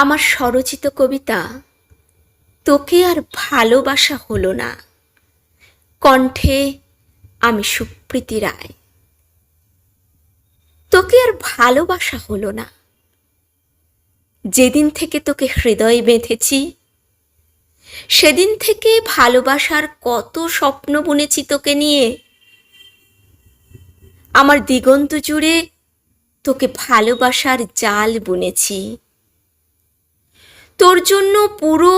আমার স্বরচিত কবিতা তোকে আর ভালোবাসা হলো না। কণ্ঠে আমি সুপ্রীতি রায়। তোকে আর ভালোবাসা হলো না। যেদিন থেকে তোকে হৃদয়ে বেঁধেছি সেদিন থেকে ভালোবাসার কত স্বপ্ন বুনেছি তোকে নিয়ে। আমার দিগন্ত জুড়ে তোকে ভালোবাসার জাল বুনেছি। তোর জন্য পুরো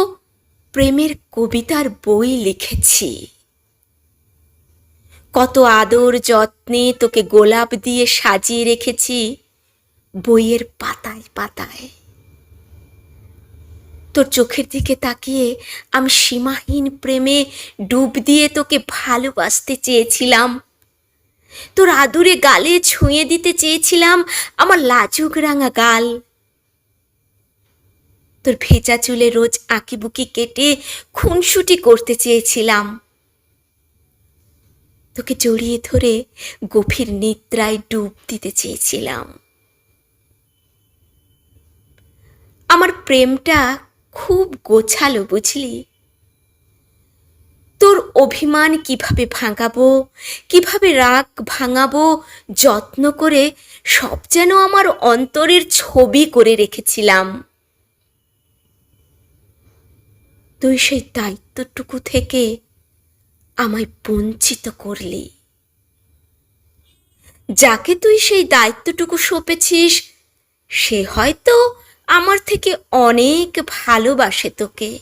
প্রেমের কবিতার বই লিখেছি। কত আদর যত্নে তোকে গোলাপ দিয়ে সাজিয়ে রেখেছি বইয়ের পাতায় পাতায়। তোর চোখের দিকে তাকিয়ে আমি সীমাহীন প্রেমে ডুব দিয়ে তোকে ভালোবাসতে চেয়েছিলাম। তোর আদুরে গালে ছুঁয়ে দিতে চেয়েছিলাম আমার লাজুক রাঙা গাল। তোর ভেজা চুলে রোজ আঁকিবুকি কেটে খুনসুটি করতে চেয়েছিলাম। তোকে জড়িয়ে ধরে গভীর নিদ্রায় ডুব দিতে চেয়েছিলাম। আমার প্রেমটা খুব গোছালো বুঝলি। তোর অভিমান কিভাবে ভাঙাবো, কিভাবে রাগ ভাঙাবো যত্ন করে সব যেন আমার অন্তরের ছবি করে রেখেছিলাম। তুই সেই দায়িত্বটুকু থেকে আমায় বঞ্চিত করলি। যাকে তুই সেই দায়িত্বটুকু সঁপেছিস সে হয়তো আমার থেকে অনেক ভালোবাসে তোকে।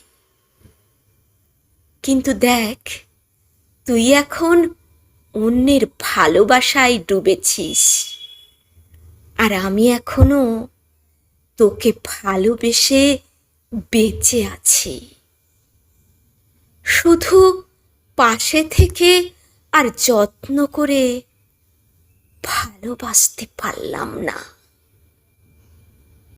কিন্তু দেখ, তুই এখন অন্যের ভালোবাসায় ডুবেছিস, আর আমি এখনো তোকে ভালোবেসে বেঁচে আছি। শুধু পাশে থেকে আর যত্ন করে ভালোবাসতে পারলাম না।